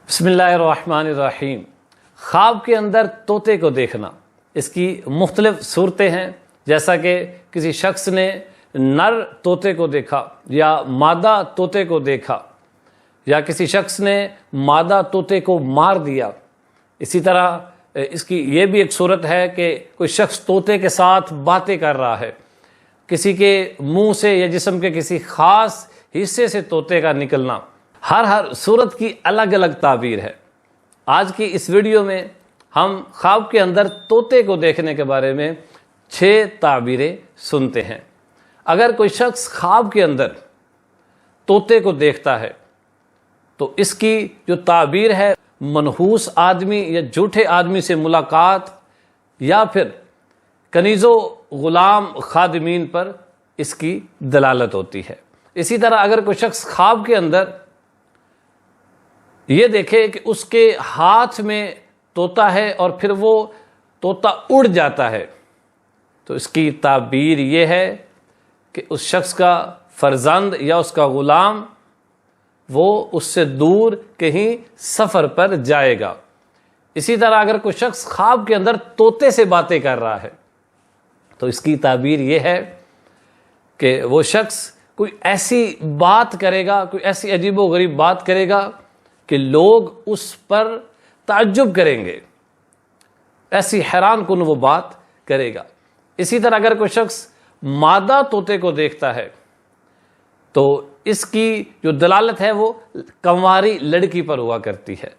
بسم اللہ الرحمن الرحیم۔ خواب کے اندر طوطے کو دیکھنا، اس کی مختلف صورتیں ہیں، جیسا کہ کسی شخص نے نر طوطے کو دیکھا یا مادہ طوطے کو دیکھا، یا کسی شخص نے مادہ طوطے کو مار دیا۔ اسی طرح اس کی یہ بھی ایک صورت ہے کہ کوئی شخص طوطے کے ساتھ باتیں کر رہا ہے، کسی کے منہ سے یا جسم کے کسی خاص حصے سے طوطے کا نکلنا۔ ہر صورت کی الگ الگ تعبیر ہے۔ آج کی اس ویڈیو میں ہم خواب کے اندر طوطے کو دیکھنے کے بارے میں 6 تعبیریں سنتے ہیں۔ اگر کوئی شخص خواب کے اندر طوطے کو دیکھتا ہے تو اس کی جو تعبیر ہے، منحوس آدمی یا جھوٹے آدمی سے ملاقات یا پھر کنیز و غلام خادمین پر اس کی دلالت ہوتی ہے۔ اسی طرح اگر کوئی شخص خواب کے اندر یہ دیکھے کہ اس کے ہاتھ میں طوطا ہے اور پھر وہ طوطا اڑ جاتا ہے، تو اس کی تعبیر یہ ہے کہ اس شخص کا فرزند یا اس کا غلام وہ اس سے دور کہیں سفر پر جائے گا۔ اسی طرح اگر کوئی شخص خواب کے اندر طوطے سے باتیں کر رہا ہے تو اس کی تعبیر یہ ہے کہ وہ شخص کوئی ایسی بات کرے گا، کوئی ایسی عجیب و غریب بات کرے گا کہ لوگ اس پر تعجب کریں گے، ایسی حیران کن وہ بات کرے گا۔ اسی طرح اگر کوئی شخص مادہ طوطے کو دیکھتا ہے تو اس کی جو دلالت ہے وہ کنواری لڑکی پر ہوا کرتی ہے۔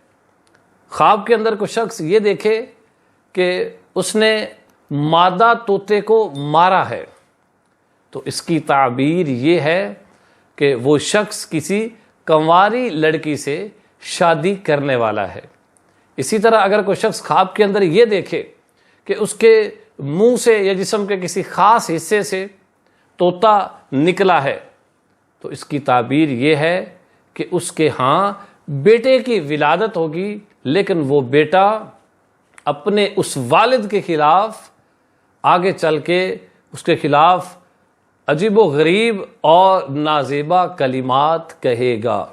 خواب کے اندر کوئی شخص یہ دیکھے کہ اس نے مادہ طوطے کو مارا ہے تو اس کی تعبیر یہ ہے کہ وہ شخص کسی کنواری لڑکی سے شادی کرنے والا ہے۔ اسی طرح اگر کوئی شخص خواب کے اندر یہ دیکھے کہ اس کے منہ سے یا جسم کے کسی خاص حصے سے طوطا نکلا ہے تو اس کی تعبیر یہ ہے کہ اس کے ہاں بیٹے کی ولادت ہوگی، لیکن وہ بیٹا اپنے اس والد کے خلاف آگے چل کے اس کے خلاف عجیب و غریب اور نازیبا کلمات کہے گا۔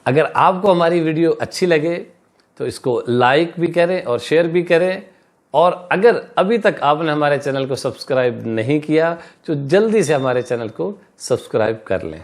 اگر آپ کو ہماری ویڈیو اچھی لگے تو اس کو لائک بھی کریں اور شیئر بھی کریں، اور اگر ابھی تک آپ نے ہمارے چینل کو سبسکرائب نہیں کیا تو جلدی سے ہمارے چینل کو سبسکرائب کر لیں۔